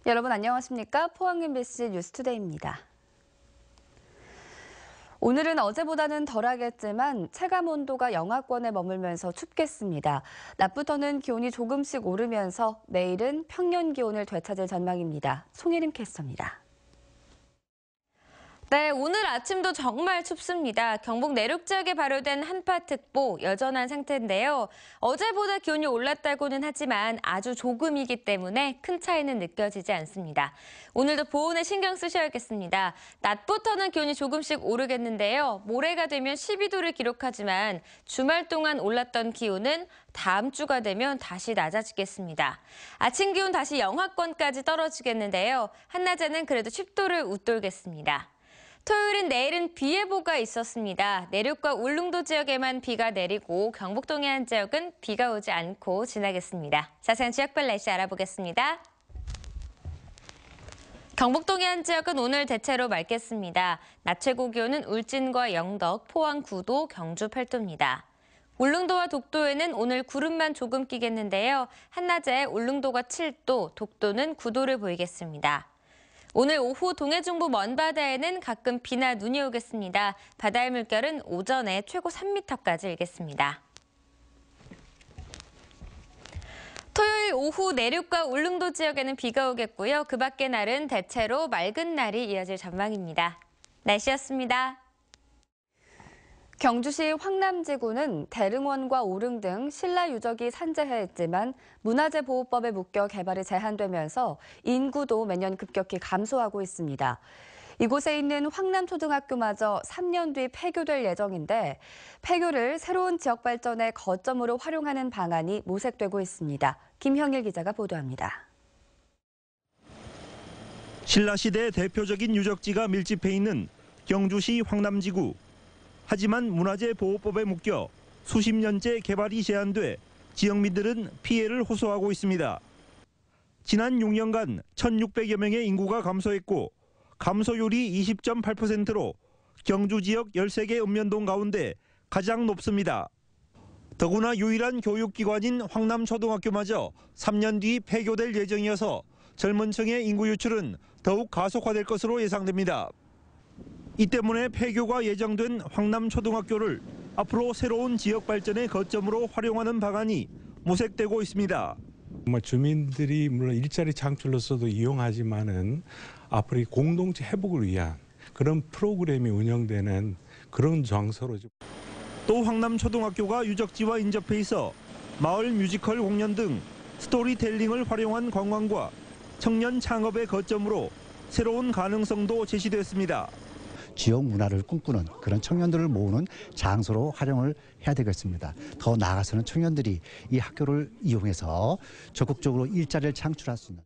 여러분 안녕하십니까? 포항 MBC 뉴스투데이입니다. 오늘은 어제보다는 덜하겠지만 체감 온도가 영하권에 머물면서 춥겠습니다. 낮부터는 기온이 조금씩 오르면서 내일은 평년 기온을 되찾을 전망입니다. 송혜림 캐스터입니다. 네, 오늘 아침도 정말 춥습니다. 경북 내륙 지역에 발효된 한파특보 여전한 상태인데요. 어제보다 기온이 올랐다고는 하지만 아주 조금이기 때문에 큰 차이는 느껴지지 않습니다. 오늘도 보온에 신경 쓰셔야겠습니다. 낮부터는 기온이 조금씩 오르겠는데요. 모레가 되면 12도를 기록하지만 주말 동안 올랐던 기온은 다음 주가 되면 다시 낮아지겠습니다. 아침 기온 다시 영하권까지 떨어지겠는데요. 한낮에는 그래도 10도를 웃돌겠습니다. 토요일인 내일은 비 예보가 있었습니다. 내륙과 울릉도 지역에만 비가 내리고 경북 동해안 지역은 비가 오지 않고 지나겠습니다. 자세한 지역별 날씨 알아보겠습니다. 경북 동해안 지역은 오늘 대체로 맑겠습니다. 낮 최고 기온은 울진과 영덕, 포항 9도, 경주 8도입니다. 울릉도와 독도에는 오늘 구름만 조금 끼겠는데요. 한낮에 울릉도가 7도, 독도는 9도를 보이겠습니다. 오늘 오후 동해중부 먼바다에는 가끔 비나 눈이 오겠습니다. 바다의 물결은 오전에 최고 3m까지 일겠습니다. 토요일 오후 내륙과 울릉도 지역에는 비가 오겠고요. 그 밖의 날은 대체로 맑은 날이 이어질 전망입니다. 날씨였습니다. 경주시 황남지구는 대릉원과 오릉 등 신라 유적이 산재해있지만 문화재보호법에 묶여 개발이 제한되면서 인구도 매년 급격히 감소하고 있습니다. 이곳에 있는 황남초등학교마저 3년 뒤 폐교될 예정인데 폐교를 새로운 지역 발전의 거점으로 활용하는 방안이 모색되고 있습니다. 김형일 기자가 보도합니다. 신라시대 대표적인 유적지가 밀집해 있는 경주시 황남지구. 하지만 문화재보호법에 묶여 수십 년째 개발이 제한돼 지역민들은 피해를 호소하고 있습니다. 지난 6년간 1,600여 명의 인구가 감소했고 감소율이 20.8%로 경주 지역 13개 읍면동 가운데 가장 높습니다. 더구나 유일한 교육기관인 황남초등학교마저 3년 뒤 폐교될 예정이어서 젊은 층의 인구 유출은 더욱 가속화될 것으로 예상됩니다. 이 때문에 폐교가 예정된 황남초등학교를 앞으로 새로운 지역 발전의 거점으로 활용하는 방안이 모색되고 있습니다. 주민들이 물론 일자리 창출로서도 이용하지만은 앞으로 공동체 회복을 위한 그런 프로그램이 운영되는 그런 장소로. 또 황남초등학교가 유적지와 인접해 있어 마을 뮤지컬 공연 등 스토리텔링을 활용한 관광과 청년 창업의 거점으로 새로운 가능성도 제시됐습니다. 지역 문화를 꿈꾸는 그런 청년들을 모으는 장소로 활용을 해야 되겠습니다. 더 나아가서는 청년들이 이 학교를 이용해서 적극적으로 일자리를 창출할 수 있는.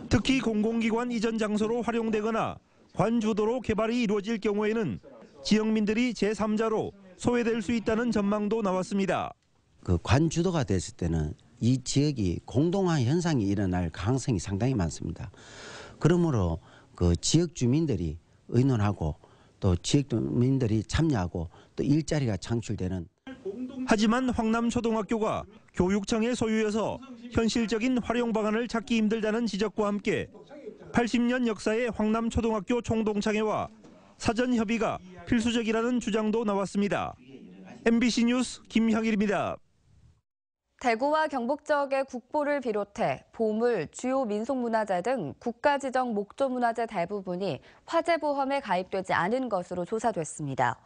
특히 공공기관 이전 장소로 활용되거나 관주도로 개발이 이루어질 경우에는 지역민들이 제3자로 소외될 수 있다는 전망도 나왔습니다. 그 관주도가 됐을 때는 이 지역이 공동화 현상이 일어날 가능성이 상당히 많습니다. 그러므로 그 지역 주민들이 의논하고 또 지역 주민들이 참여하고 또 일자리가 창출되는. 하지만 황남초등학교가 교육청의 소유여서 현실적인 활용 방안을 찾기 힘들다는 지적과 함께 80년 역사의 황남초등학교 총동창회와 사전 협의가 필수적이라는 주장도 나왔습니다. MBC 뉴스 김형일입니다. 대구와 경북 지역의 국보를 비롯해 보물, 주요 민속문화재 등 국가지정 목조문화재 대부분이 화재보험에 가입되지 않은 것으로 조사됐습니다.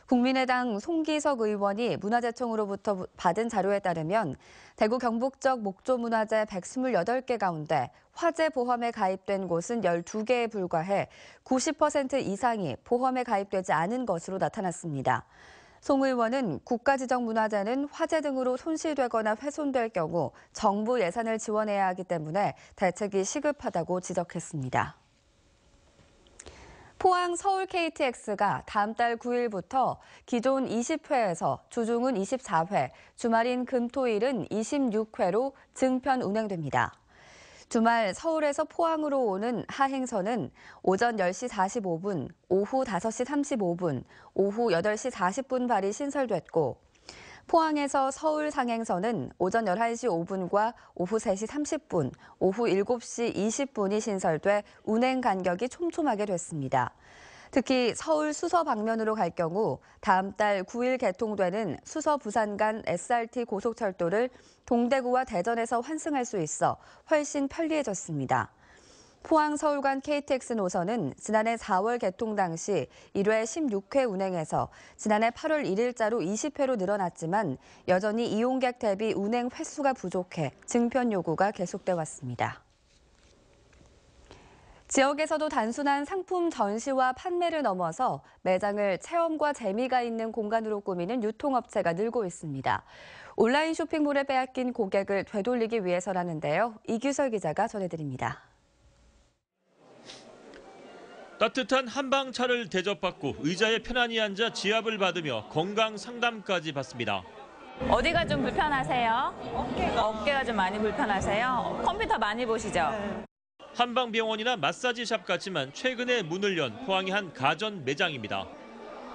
국민의당 송기석 의원이 문화재청으로부터 받은 자료에 따르면 대구 경북 지역 목조문화재 128개 가운데 화재보험에 가입된 곳은 12개에 불과해 90% 이상이 보험에 가입되지 않은 것으로 나타났습니다. 송 의원은 국가지정문화재는 화재 등으로 손실되거나 훼손될 경우 정부 예산을 지원해야 하기 때문에 대책이 시급하다고 지적했습니다. 포항 서울 KTX가 다음 달 9일부터 기존 20회에서 주중은 24회, 주말인 금토일은 26회로 증편 운행됩니다. 주말 서울에서 포항으로 오는 하행선은 오전 10시 45분, 오후 5시 35분, 오후 8시 40분 발이 신설됐고 포항에서 서울 상행선은 오전 11시 5분과 오후 3시 30분, 오후 7시 20분이 신설돼 운행 간격이 촘촘하게 됐습니다. 특히 서울 수서 방면으로 갈 경우 다음 달 9일 개통되는 수서 부산 간 SRT 고속철도를 동대구와 대전에서 환승할 수 있어 훨씬 편리해졌습니다. 포항 서울 간 KTX 노선은 지난해 4월 개통 당시 1회 16회 운행해서 지난해 8월 1일자로 20회로 늘어났지만 여전히 이용객 대비 운행 횟수가 부족해 증편 요구가 계속돼 왔습니다. 지역에서도 단순한 상품 전시와 판매를 넘어서 매장을 체험과 재미가 있는 공간으로 꾸미는 유통업체가 늘고 있습니다. 온라인 쇼핑몰에 빼앗긴 고객을 되돌리기 위해서라는데요. 이규설 기자가 전해드립니다. 따뜻한 한방차를 대접받고 의자에 편안히 앉아 지압을 받으며 건강 상담까지 받습니다. 어디가 좀 불편하세요? 어깨가 좀 많이 불편하세요? 컴퓨터 많이 보시죠? 한방병원이나 마사지샵 같지만 최근에 문을 연 포항의 한 가전 매장입니다.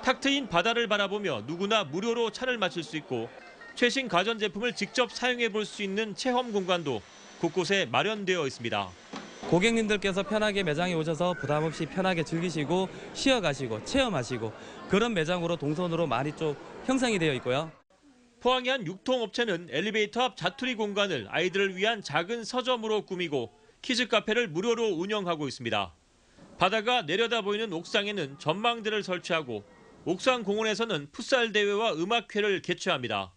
탁 트인 바다를 바라보며 누구나 무료로 차를 마실 수 있고 최신 가전제품을 직접 사용해 볼 수 있는 체험 공간도 곳곳에 마련되어 있습니다. 고객님들께서 편하게 매장에 오셔서 부담 없이 편하게 즐기시고 쉬어가시고 체험하시고 그런 매장으로 동선으로 많이 좀 형성이 되어 있고요. 포항의 한 유통업체는 엘리베이터 앞 자투리 공간을 아이들을 위한 작은 서점으로 꾸미고 키즈 카페를 무료로 운영하고 있습니다. 바다가 내려다 보이는 옥상에는 전망대를 설치하고 옥상 공원에서는 풋살 대회와 음악회를 개최합니다.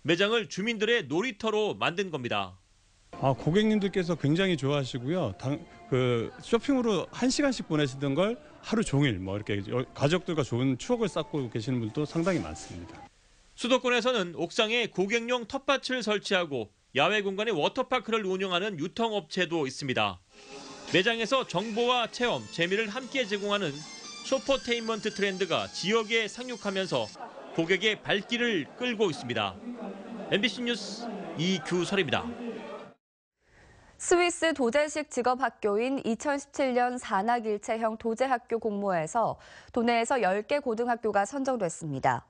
매장을 주민들의 놀이터로 만든 겁니다. 고객님들께서 굉장히 좋아하시고요. 쇼핑으로 1시간씩 보내시던 걸 하루 종일 이렇게 가족들과 좋은 추억을 쌓고 계시는 분도 상당히 많습니다. 수도권에서는 옥상에 고객용 텃밭을 설치하고 야외 공간에 워터파크를 운영하는 유통업체도 있습니다. 매장에서 정보와 체험, 재미를 함께 제공하는 쇼퍼테인먼트 트렌드가 지역에 상륙하면서 고객의 발길을 끌고 있습니다. MBC 뉴스 이규설입니다. 스위스 도제식 직업학교인 2017년 산학일체형 도제학교 공모에서 도내에서 10개 고등학교가 선정됐습니다.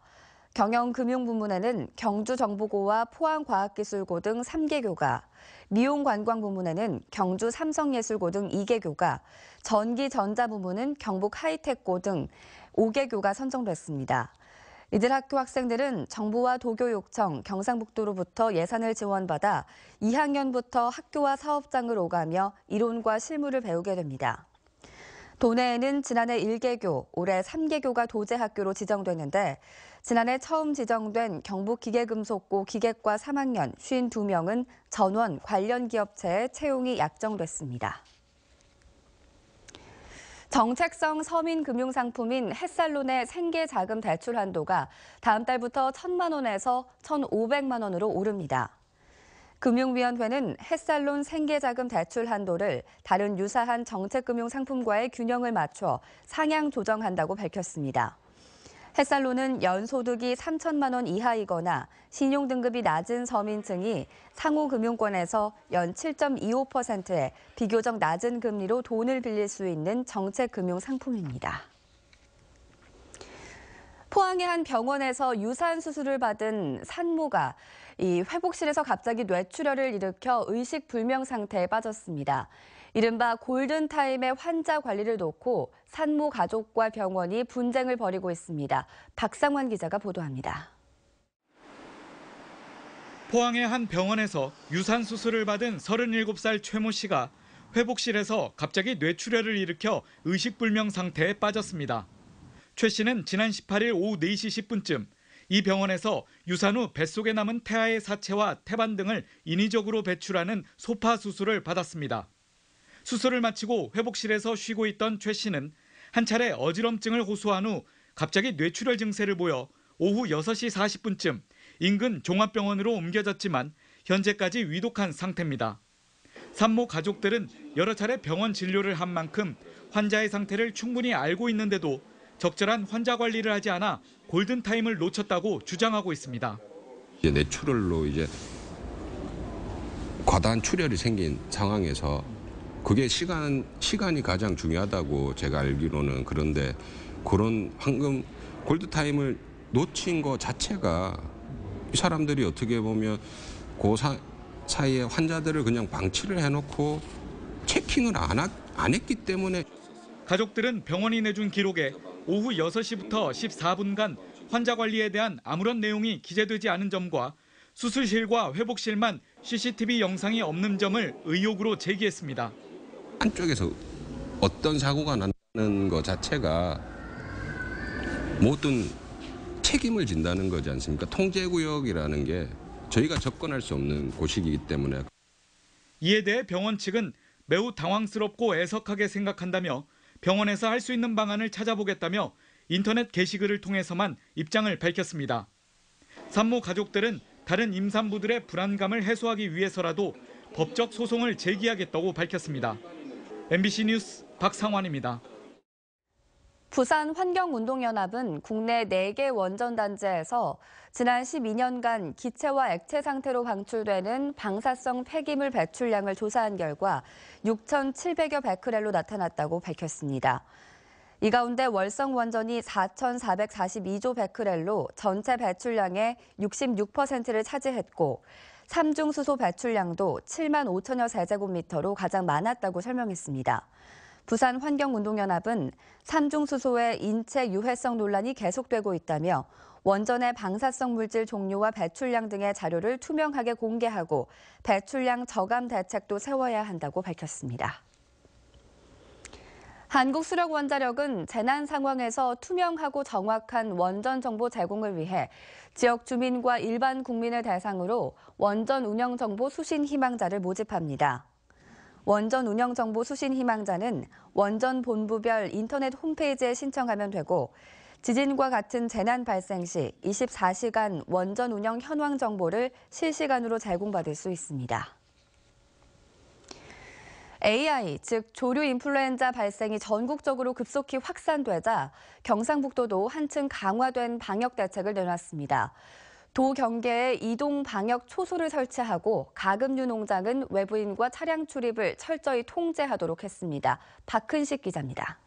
경영금융부문에는 경주정보고와 포항과학기술고 등 3개 교가, 미용관광부문에는 경주 삼성예술고 등 2개 교가, 전기전자부문은 경북 하이텍고 등 5개 교가 선정됐습니다. 이들 학교 학생들은 정부와 도교육청, 경상북도로부터 예산을 지원받아 2학년부터 학교와 사업장을 오가며 이론과 실무를 배우게 됩니다. 도내에는 지난해 1개교, 올해 3개교가 도제학교로 지정됐는데 지난해 처음 지정된 경북기계금속고 기계과 3학년 52명은 전원 관련 기업체에 채용이 약정됐습니다. 정책성 서민금융상품인 햇살론의 생계자금 대출 한도가 다음 달부터 1,000만 원에서 1,500만 원으로 오릅니다. 금융위원회는 햇살론 생계자금 대출 한도를 다른 유사한 정책금융상품과의 균형을 맞춰 상향 조정한다고 밝혔습니다. 햇살론은 연소득이 3천만 원 이하이거나 신용등급이 낮은 서민층이 상호금융권에서 연 7.25%의 비교적 낮은 금리로 돈을 빌릴 수 있는 정책금융상품입니다. 포항의 한 병원에서 유산 수술을 받은 산모가 회복실에서 갑자기 뇌출혈을 일으켜 의식불명 상태에 빠졌습니다. 이른바 골든타임의 환자 관리를 놓고 산모 가족과 병원이 분쟁을 벌이고 있습니다. 박상환 기자가 보도합니다. 포항의 한 병원에서 유산 수술을 받은 37살 최모 씨가 회복실에서 갑자기 뇌출혈을 일으켜 의식불명 상태에 빠졌습니다. 최 씨는 지난 18일 오후 4시 10분쯤 이 병원에서 유산 후 뱃속에 남은 태아의 사체와 태반 등을 인위적으로 배출하는 소파 수술을 받았습니다. 수술을 마치고 회복실에서 쉬고 있던 최 씨는 한 차례 어지럼증을 호소한 후 갑자기 뇌출혈 증세를 보여 오후 6시 40분쯤 인근 종합병원으로 옮겨졌지만 현재까지 위독한 상태입니다. 산모 가족들은 여러 차례 병원 진료를 한 만큼 환자의 상태를 충분히 알고 있는데도 적절한 환자 관리를 하지 않아 골든타임을 놓쳤다고 주장하고 있습니다. 뇌출혈로 과다한 출혈이 생긴 상황에서 그게 시간이 가장 중요하다고 제가 알기로는. 그런데 그런 황금 골든타임을 놓친 것 자체가 이 사람들이 어떻게 보면 그 사이에 환자들을 그냥 방치를 해놓고 체킹을 안 했기 때문에 가족들은 병원이 내준 기록에 오후 6시부터 14분간 환자 관리에 대한 아무런 내용이 기재되지 않은 점과 수술실과 회복실만 CCTV 영상이 없는 점을 의혹으로 제기했습니다. 한쪽에서 어떤 사고가 나는 것 자체가 모든 책임을 진다는 거지 않습니까? 통제구역이라는 게 저희가 접근할 수 없는 곳이기 때문에. 이에 대해 병원 측은 매우 당황스럽고 애석하게 생각한다며 병원에서 할 수 있는 방안을 찾아보겠다며 인터넷 게시글을 통해서만 입장을 밝혔습니다. 산모 가족들은 다른 임산부들의 불안감을 해소하기 위해서라도 법적 소송을 제기하겠다고 밝혔습니다. MBC 뉴스 박상환입니다. 부산환경운동연합은 국내 4개 원전단지에서 지난 12년간 기체와 액체 상태로 방출되는 방사성 폐기물 배출량을 조사한 결과 6,700여 베크렐로 나타났다고 밝혔습니다. 이 가운데 월성원전이 4,442조 베크렐로 전체 배출량의 66%를 차지했고 삼중수소 배출량도 7만 5천여 세제곱미터로 가장 많았다고 설명했습니다. 부산환경운동연합은 삼중수소의 인체 유해성 논란이 계속되고 있다며 원전의 방사성 물질 종류와 배출량 등의 자료를 투명하게 공개하고 배출량 저감 대책도 세워야 한다고 밝혔습니다. 한국수력원자력은 재난 상황에서 투명하고 정확한 원전 정보 제공을 위해 지역 주민과 일반 국민을 대상으로 원전 운영 정보 수신 희망자를 모집합니다. 원전 운영 정보 수신 희망자는 원전 본부별 인터넷 홈페이지에 신청하면 되고 지진과 같은 재난 발생 시 24시간 원전 운영 현황 정보를 실시간으로 제공받을 수 있습니다. AI, 즉 조류 인플루엔자 발생이 전국적으로 급속히 확산되자 경상북도도 한층 강화된 방역 대책을 내놨습니다. 도 경계에 이동 방역 초소를 설치하고 가금류 농장은 외부인과 차량 출입을 철저히 통제하도록 했습니다. 박근식 기자입니다.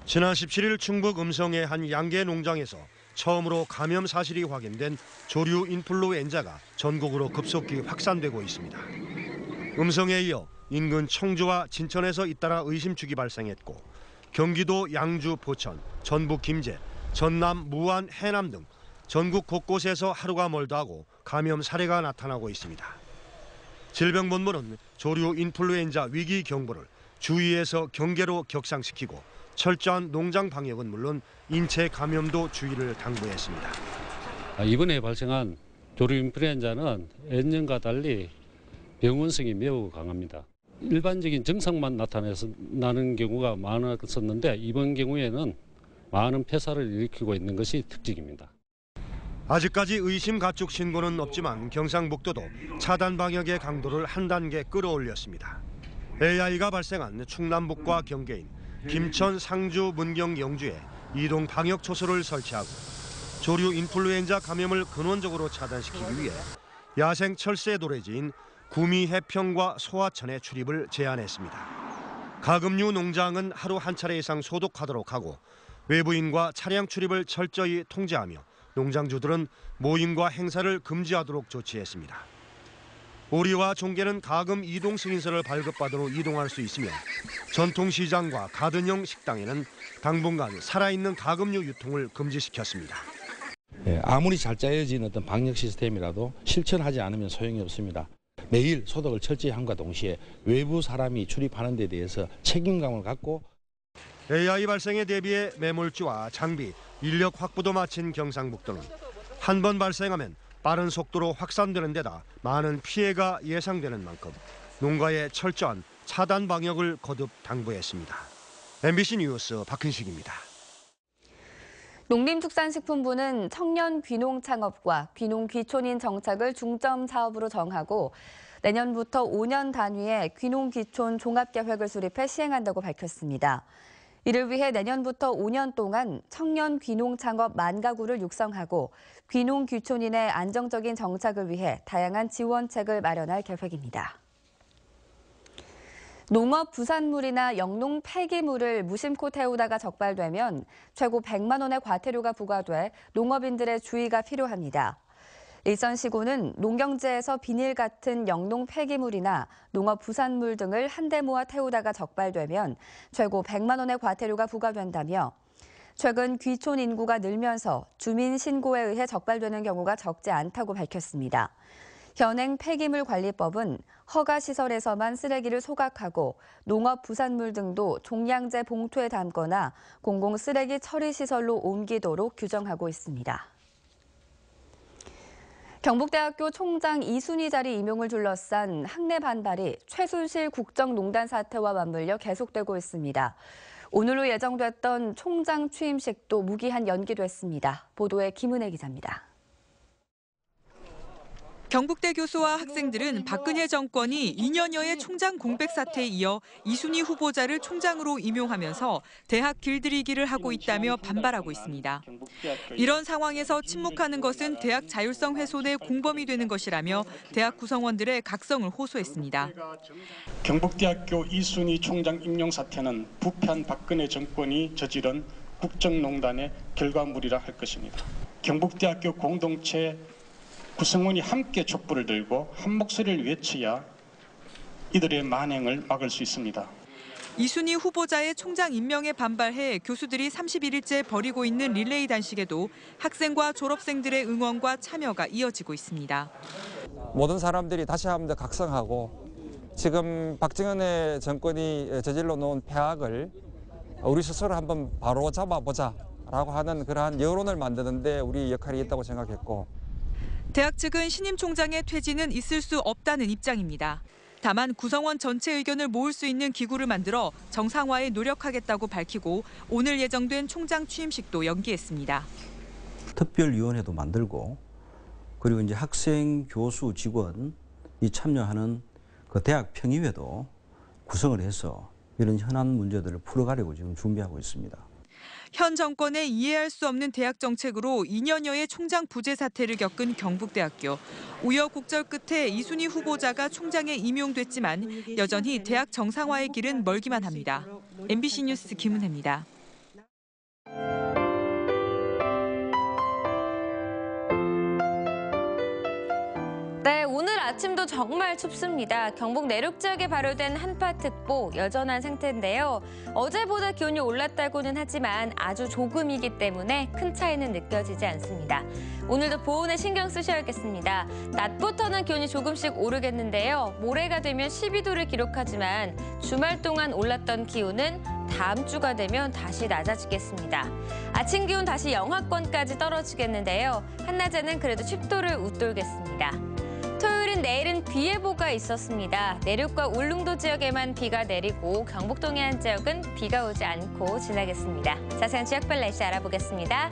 지난 17일 충북 음성의 한 양계 농장에서 처음으로 감염 사실이 확인된 조류 인플루엔자가 전국으로 급속히 확산되고 있습니다. 음성에 이어 인근 청주와 진천에서 잇따라 의심축이 발생했고 경기도 양주, 포천, 전북 김제, 전남, 무안, 해남 등 전국 곳곳에서 하루가 멀다 하고 감염 사례가 나타나고 있습니다. 질병본부는 조류 인플루엔자 위기 경보를 주의에서 경계로 격상시키고 철저한 농장 방역은 물론 인체 감염도 주의를 당부했습니다. 이번에 발생한 조류 인플루엔자는 예년과 달리 병원성이 매우 강합니다. 일반적인 증상만 나타나는 경우가 많았었는데 이번 경우에는 많은 폐사를 일으키고 있는 것이 특징입니다. 아직까지 의심 가축 신고는 없지만 경상북도도 차단 방역의 강도를 한 단계 끌어올렸습니다. AI가 발생한 충남북과 경계인 김천, 상주, 문경, 영주에 이동 방역 초소를 설치하고 조류 인플루엔자 감염을 근원적으로 차단시키기 위해 야생 철새 도래지인 구미 해평과 소하천의 출입을 제한했습니다. 가금류 농장은 하루 한 차례 이상 소독하도록 하고 외부인과 차량 출입을 철저히 통제하며 농장주들은 모임과 행사를 금지하도록 조치했습니다. 오리와 종개는 가금 이동 승인서를 발급받은 후 이동할 수 있으며 전통시장과 가든형 식당에는 당분간 살아있는 가금류 유통을 금지시켰습니다. 아무리 잘 짜여진 어떤 방역 시스템이라도 실천하지 않으면 소용이 없습니다. 매일 소독을 철저히 함과 동시에 외부 사람이 출입하는 데 대해서 책임감을 갖고 AI 발생에 대비해 매몰주와 장비, 인력 확보도 마친 경상북도는 한 번 발생하면 빠른 속도로 확산되는 데다 많은 피해가 예상되는 만큼 농가의 철저한 차단 방역을 거듭 당부했습니다. MBC 뉴스 박근식입니다. 농림축산식품부는 청년 귀농 창업과 귀농 귀촌인 정착을 중점 사업으로 정하고 내년부터 5년 단위의 귀농 귀촌 종합계획을 수립해 시행한다고 밝혔습니다. 이를 위해 내년부터 5년 동안 청년 귀농 창업 10,000가구를 육성하고 귀농 귀촌인의 안정적인 정착을 위해 다양한 지원책을 마련할 계획입니다. 농업 부산물이나 영농 폐기물을 무심코 태우다가 적발되면 최고 100만 원의 과태료가 부과돼 농업인들의 주의가 필요합니다. 일선시고는 농경지에서 비닐 같은 영농 폐기물이나 농업 부산물 등을 한데 모아 태우다가 적발되면 최고 100만 원의 과태료가 부과된다며 최근 귀촌 인구가 늘면서 주민 신고에 의해 적발되는 경우가 적지 않다고 밝혔습니다. 현행 폐기물관리법은 허가시설에서만 쓰레기를 소각하고 농업 부산물 등도 종량제 봉투에 담거나 공공쓰레기 처리시설로 옮기도록 규정하고 있습니다. 경북대학교 총장 이순희 자리 임용을 둘러싼 학내 반발이 최순실 국정농단 사태와 맞물려 계속되고 있습니다. 오늘로 예정됐던 총장 취임식도 무기한 연기됐습니다. 보도에 김은혜 기자입니다. 경북대 교수와 학생들은 박근혜 정권이 2년여의 총장 공백 사태에 이어 이순희 후보자를 총장으로 임용하면서 대학 길들이기를 하고 있다며 반발하고 있습니다. 이런 상황에서 침묵하는 것은 대학 자율성 훼손의 공범이 되는 것이라며 대학 구성원들의 각성을 호소했습니다. 경북대학교 이순희 총장 임용 사태는 부패한 박근혜 정권이 저지른 국정농단의 결과물이라 할 것입니다. 경북대학교 공동체 구성원이 함께 촛불을 들고 한 목소리를 외쳐야 이들의 만행을 막을 수 있습니다. 이순희 후보자의 총장 임명에 반발해 교수들이 31일째 벌이고 있는 릴레이 단식에도 학생과 졸업생들의 응원과 참여가 이어지고 있습니다. 모든 사람들이 다시 한번 더 각성하고 지금 박정현의 정권이 저질러 놓은 폐악을 우리 스스로 한번 바로 잡아보자라고 하는 그러한 여론을 만드는 데 우리 역할이 있다고 생각했고 대학 측은 신임 총장의 퇴진은 있을 수 없다는 입장입니다. 다만 구성원 전체 의견을 모을 수 있는 기구를 만들어 정상화에 노력하겠다고 밝히고 오늘 예정된 총장 취임식도 연기했습니다. 특별위원회도 만들고 그리고 이제 학생, 교수, 직원이 참여하는 그 대학 평의회도 구성을 해서 이런 현안 문제들을 풀어가려고 지금 준비하고 있습니다. 현 정권의 이해할 수 없는 대학 정책으로 2년여의 총장 부재 사태를 겪은 경북대학교. 우여곡절 끝에 이순희 후보자가 총장에 임용됐지만 여전히 대학 정상화의 길은 멀기만 합니다. MBC 뉴스 김은혜입니다. 네, 오늘 아침도 정말 춥습니다. 경북 내륙 지역에 발효된 한파특보 여전한 상태인데요. 어제보다 기온이 올랐다고는 하지만 아주 조금이기 때문에 큰 차이는 느껴지지 않습니다. 오늘도 보온에 신경 쓰셔야겠습니다. 낮부터는 기온이 조금씩 오르겠는데요. 모레가 되면 12도를 기록하지만 주말 동안 올랐던 기온은 다음 주가 되면 다시 낮아지겠습니다. 아침 기온 다시 영하권까지 떨어지겠는데요. 한낮에는 그래도 10도를 웃돌겠습니다. 토요일은 내일은 비 예보가 있었습니다. 내륙과 울릉도 지역에만 비가 내리고 경북 동해안 지역은 비가 오지 않고 지나겠습니다. 자세한 지역별 날씨 알아보겠습니다.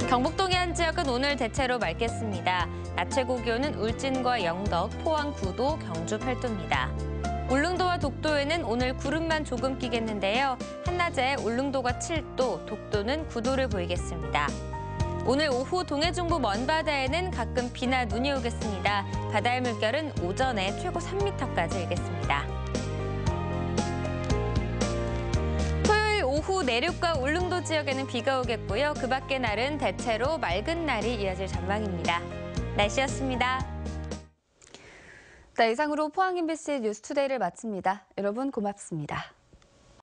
경북 동해안 지역은 오늘 대체로 맑겠습니다. 낮 최고 기온은 울진과 영덕, 포항 9도, 경주 8도입니다. 울릉도와 독도에는 오늘 구름만 조금 끼겠는데요. 한낮에 울릉도가 7도, 독도는 9도를 보이겠습니다. 오늘 오후 동해중부 먼바다에는 가끔 비나 눈이 오겠습니다. 바다의 물결은 오전에 최고 3m까지 일겠습니다. 토요일 오후 내륙과 울릉도 지역에는 비가 오겠고요. 그 밖의 날은 대체로 맑은 날이 이어질 전망입니다. 날씨였습니다. 네, 이상으로 포항 MBC 뉴스투데이를 마칩니다. 여러분 고맙습니다.